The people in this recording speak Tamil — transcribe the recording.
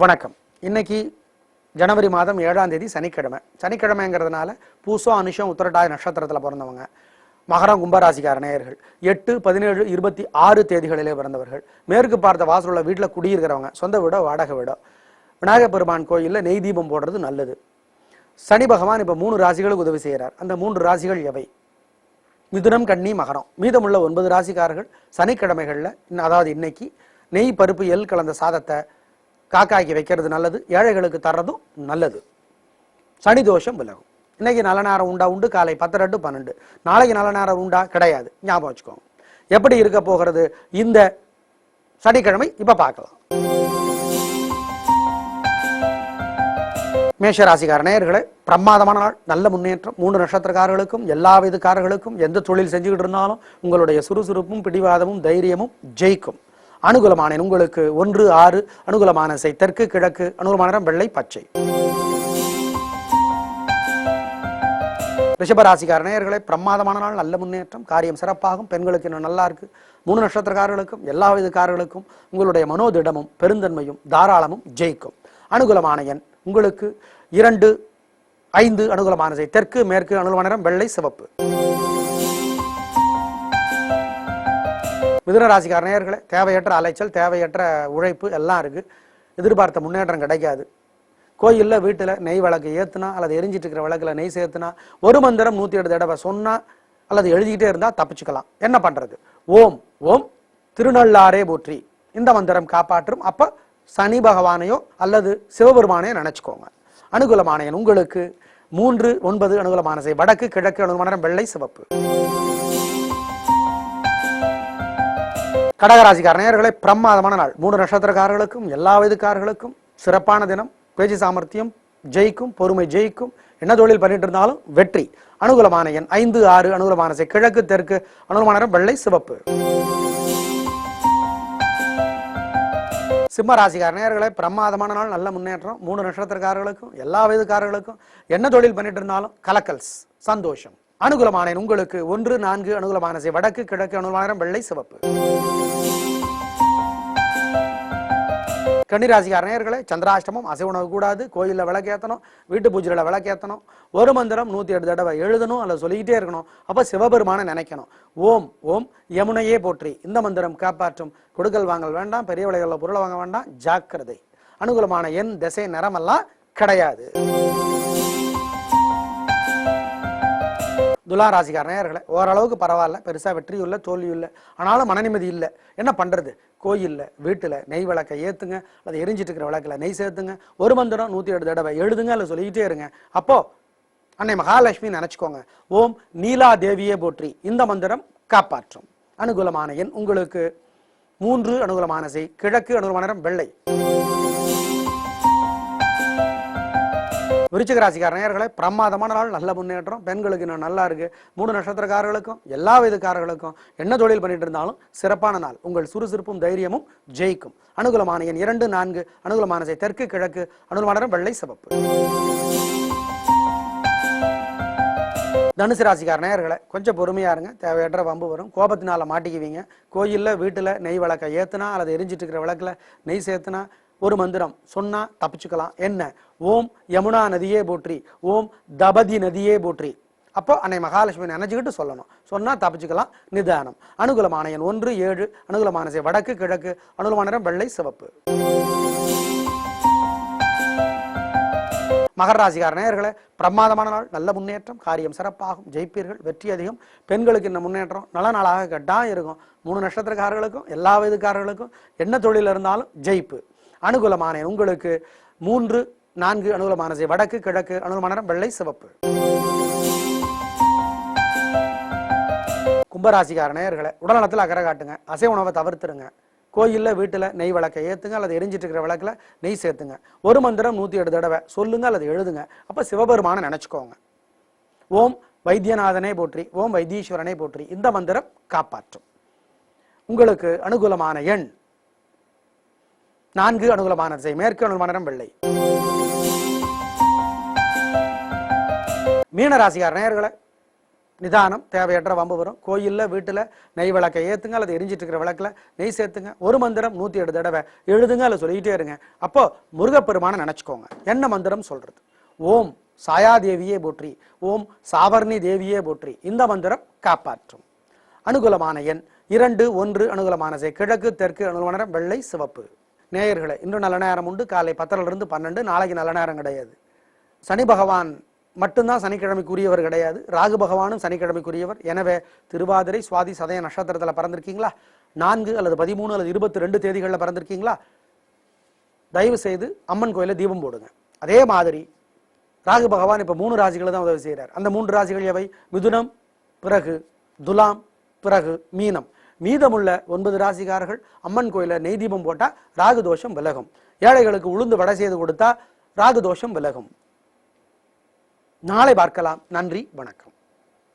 வணக்கம். இன்னைக்கு ஜனவரி மாதம் 7ஆம் தேதி சனிக்கிழமை. சனிக்கிழமைங்கிறதுனால பூசம், அனுஷம், உத்திரட்டாதி நட்சத்திரத்தில் பிறந்தவங்க, மகரம், கும்பராசிக்கார நேயர்கள், 8, 17, 26 தேதிகளிலே பிறந்தவர்கள், மேற்கு பார்த்த வாசலுள்ள வீட்டில் குடியிருக்கிறவங்க, சொந்த வீடோ வாடகை வீடோ, விநாயகர் பெருமான் கோயிலில் நெய் தீபம் போடுறது நல்லது. சனி பகவான் இப்போ 3 ராசிகளுக்கு உதவி செய்கிறார். அந்த 3 ராசிகள் எவை? மிதுனம், கன்னி, மகரம். மீதமுள்ள 9 ராசிக்காரர்கள் சனிக்கிழமைகளில், அதாவது இன்னைக்கு, நெய், பருப்பு, எள் கலந்த சாதத்தை காக்காய்க்கு வைக்கிறது நல்லது. ஏழைகளுக்கு தர்றதும் நல்லது. சனி தோஷம் விலகும். இன்னைக்கு நல்ல நேரம் உண்டா? உண்டு. காலை 10 to 12. நாளைக்கு நல்ல நேரம் உண்டா? கிடையாது. ஞாபகம் வச்சுக்கோங்க. எப்படி இருக்க போகிறது இந்த சனிக்கிழமை இப்ப பார்க்கலாம். மேஷராசிக்கார நேயர்களே, பிரமாதமான நாள், நல்ல முன்னேற்றம். 3 நட்சத்திரக்காரர்களுக்கும், எல்லா விதக்காரர்களுக்கும், எந்த தொழில் செஞ்சுக்கிட்டு இருந்தாலும் உங்களுடைய சுறுசுறுப்பும் பிடிவாதமும் தைரியமும் ஜெயிக்கும். அனுகூலமான உங்களுக்கு 1, 6. அனுகூலமான திசை தெற்கு கிழக்கு. அனுகூலமான வெள்ளை, பச்சை. ரிஷபராசிக்கார நேயர்களே, பிரமாதமான நாள், நல்ல முன்னேற்றம், காரியம் சிறப்பாகும். பெண்களுக்கு இன்னும் நல்லா இருக்கு. 3 நட்சத்திரக்காரர்களுக்கும், எல்லா விதக்காரர்களுக்கும் உங்களுடைய மனோதிடமும் பெருந்தன்மையும் தாராளமும் ஜெயிக்கும். அனுகூலமான எண் உங்களுக்கு 2, 5. அனுகூலமான திசை தெற்கு மேற்கு. அனுகூலமான வெள்ளை, சிவப்பு. மிதுன ராசிக்கார நேயர்களே, தேவையற்ற அலைச்சல், தேவையற்ற உழைப்பு எல்லாம் இருக்கு. எதிர்பார்த்த முன்னேற்றம் கிடைக்காது. கோயிலில் வீட்டில் நெய் விளக்கு ஏற்றுனா அல்லது எரிஞ்சிட்டு இருக்கிற விளக்கில் நெய் சேர்த்துனா, ஒரு மந்திரம் 108 தடவை சொன்னா அல்லது எழுதிக்கிட்டே இருந்தா தப்பிச்சுக்கலாம். என்ன பண்றது? ஓம் ஓம் திருநள்ளாரே போற்றி, இந்த மந்திரம் காப்பாற்றும். அப்ப சனி பகவானையோ அல்லது சிவபெருமானையோ நினைச்சுக்கோங்க. அனுகூலமான எண் உங்களுக்கு 3, 9. அனுகூலமான திசை வடக்கு கிழக்கு. அனுகூலமான வெள்ளை, சிவப்பு. கடகராசிக்கார நேயர்களே, பிரமாதமான நாள். 3 நட்சத்திரக்காரர்களுக்கும், எல்லா வயதுக்காரர்களுக்கும் சிறப்பான தினம். பேச்சு சாமர்த்தியம் ஜெயிக்கும், பொறுமை ஜெயிக்கும். என்ன தொழில் பண்ணிட்டு இருந்தாலும் வெற்றி. அனுகூலமான எண் 5, 6. அனுகூலமான திசை கிழக்கு தெற்கு. அனுகூலமான வெள்ளை, சிவப்பு. சிம்ம ராசிக்கார நேயர்களே, பிரமாதமான நாள், நல்ல முன்னேற்றம். 3 நட்சத்திரக்காரர்களுக்கும், எல்லா வயதுக்காரர்களுக்கும், என்ன தொழில் பண்ணிட்டு இருந்தாலும் கலக்கல்ஸ், சந்தோஷம். அனுகூலமான உங்களுக்கு 1, 4. அனுகூலமான திசை வடக்கு கிழக்கு. அனுகூலமான வெள்ளை, சிவப்பு. கன்னிராசிக்கார நேயர்களே, சந்திராஷ்டமம், அசைவ உணவு கூடாது. கோயிலில் விளக்கேற்றணும், வீட்டு பூஜையில் விளக்கேற்றணும். ஒரு மந்திரம் 108 தடவை எழுதணும் அல்லது சொல்லிக்கிட்டே இருக்கணும். அப்ப சிவபெருமானை நினைக்கணும். ஓம் ஓம் யமுனையே போற்றி, இந்த மந்திரம் காப்பாற்றும். கொடுக்கல் வாங்கல் வேண்டாம், பெரிய விலைகளில் பொருளை வாங்க வேண்டாம், ஜாக்கிரதை. அனுகூலமான எண் திசை நிறமெல்லாம் கிடையாது. துலா ராசிக்கார நேயர்களே, ஓரளவுக்கு பரவாயில்ல, பெருசா வெற்றி இல்லை, தோல்வி இல்லை. ஆனாலும் மன நிம்மதி இல்லை. என்ன பண்றது? கோயிலில் வீட்டில் நெய் விளக்கை ஏற்றுங்க அல்லது எரிஞ்சிட்டு இருக்கிற விளக்கில் நெய் சேர்த்துங்க. ஒரு மந்திரம் 108 தடவை எழுதுங்க அல்லது சொல்லிக்கிட்டே இருங்க. அப்போ அன்னை மகாலட்சுமி நினைச்சுக்கோங்க. ஓம் நீலா தேவியே போற்றி, இந்த மந்திரம் காப்பாற்றும். அனுகூலமான எண் உங்களுக்கு 3. அனுகூலமான திசை கிழக்கு. அனுகூலமான வெள்ளை. விருச்சிக ராசிக்கார நேயர்களே, பிரமாதமான நாள், நல்ல முன்னேற்றம். பெண்களுக்கு இன்னும் நல்லா இருக்கு. 3 நட்சத்திரக்காரர்களுக்கும், எல்லா வயதுக்காரர்களுக்கும், என்ன தொழில் பண்ணிட்டு இருந்தாலும் சிறப்பான நாள். உங்கள் சுறுசுறுப்பும் தைரியமும் ஜெயிக்கும். அனுகூலமான எண் 2, 4. அனுகூலமான திசை தெற்கு கிழக்கு. அனுகூலமான வெள்ளை, சிவப்பு. தனுசு ராசிக்கார நேயர்களே, கொஞ்சம் பொறுமையா இருங்க. தேவையற்ற வம்பு வரும், கோபத்தினால மாட்டிக்குவீங்க. கோயிலில் வீட்டில் நெய் விளக்கை ஏத்துனா அல்லது எரிஞ்சிட்டு இருக்கிற விளக்குல நெய் சேர்த்துனா, ஒரு மந்திரம் சொன்னா தப்பிச்சுக்கலாம். என்ன? ஓம் யமுனா நதியே போற்றி, ஓம் தபதி நதியே போற்றி. அப்போ அன்னை மகாலட்சுமி நினைச்சுக்கிட்டு சொல்லணும். சொன்னா தப்பிச்சுக்கலாம். நிதானம். அனுகூலமான எண் 1, 7. அனுகூலமான திசை வடக்கு கிழக்கு. அனுகூலமான வெள்ளை, சிவப்பு. மகர ராசிக்கார நேயர்களே, பிரமாதமான நாள், நல்ல முன்னேற்றம், காரியம் சிறப்பாகும், ஜெயிப்பீர்கள், வெற்றி அதிகம். பெண்களுக்கு இந்த முன்னேற்றம் நல்ல நாளாக கட்டாயம் இருக்கும். 3 நட்சத்திரக்காரர்களுக்கும், எல்லா வயதுக்காரர்களுக்கும், என்ன தொழில் இருந்தாலும் ஜெயிப்பு. அனுகூலமான உங்களுக்கு 3, 4. அனுகூலமான திசை வடக்கு கிழக்கு. அனுகூலமான வெள்ளை, சிவப்பு. கும்பராசிக்கார நேயர்களே, உடல்நலத்தில் அக்கறை காட்டுங்க. அசைவ உணவை தவிர்த்துருங்க. கோயிலில் வீட்டில் நெய் விளக்கை ஏற்றுங்க அல்லது எரிஞ்சிட்டு இருக்கிற விளக்கில் நெய் சேர்த்துங்க. ஒரு மந்திரம் 108 தடவை சொல்லுங்க அல்லது எழுதுங்க. அப்போ சிவபெருமானை நினைச்சுக்கோங்க. ஓம் வைத்தியநாதனே போற்றி, ஓம் வைத்தீஸ்வரனே போற்றி, இந்த மந்திரம் காப்பாற்றும். உங்களுக்கு அனுகூலமான எண் 4. அனுகூலமான திசை மேற்கு. அனுகூலமான வெள்ளை. மீன ராசிக்கார நேயர்களே, நிதானம், தேவையற்ற வம்பு வரும். கோயிலில் வீட்டில் நெய் விளக்கை ஏற்றுங்க, அல்லது எரிஞ்சிட்டு இருக்கிற விளக்கில் நெய் சேர்த்துங்க. ஒரு மந்திரம் 108 தடவை எழுதுங்க, அல்லது சொல்லிக்கிட்டே இருங்க. அப்போ முருகப்பெருமானை நினச்சிக்கோங்க. என்ன மந்திரம் சொல்றது? ஓம் சாயாதேவியே போற்றி, ஓம் சாவர்ணி தேவியே போற்றி. இந்த மந்திரம் காப்பாற்றும். அனுகூலமான எண் 2, 1. அனுகூலமான கிழக்கு, தெற்கு. அனுகூலமான நிறம் வெள்ளை, சிவப்பு. நேயர்களே, இன்று நல்ல நேரம் உண்டு. காலை 10 to 12. நாளைக்கு நல்ல நேரம் கிடையாது. சனி பகவான் மட்டும்தான் சனிக்கிழமைக்குரியவர் கிடையாது. ராகு பகவானும் சனிக்கிழமைக்குரியவர். எனவே திருவாதிரை, சுவாதி, சதய நட்சத்திரத்தில் பிறந்திருக்கீங்களா? 4 அல்லது 13 அல்லது 22 தேதிகளில் பிறந்திருக்கீங்களா? தயவு செய்து அம்மன் கோயில தீபம் போடுங்க. அதே மாதிரி ராகு பகவான் இப்ப 3 ராசிகளை தான் உதவி செய்கிறார். அந்த 3 ராசிகள் எவை? மிதுனம், பிறகு துலாம், பிறகு மீனம். மீதமுள்ள 9 ராசிக்காரர்கள் அம்மன் கோயில நெய் தீபம் போட்டா ராகு தோஷம் விலகும். ஏழைகளுக்கு உளுந்து வடை செய்து கொடுத்தா ராகு தோஷம் விலகும். நாளை பார்க்கலாம். நன்றி, வணக்கம்.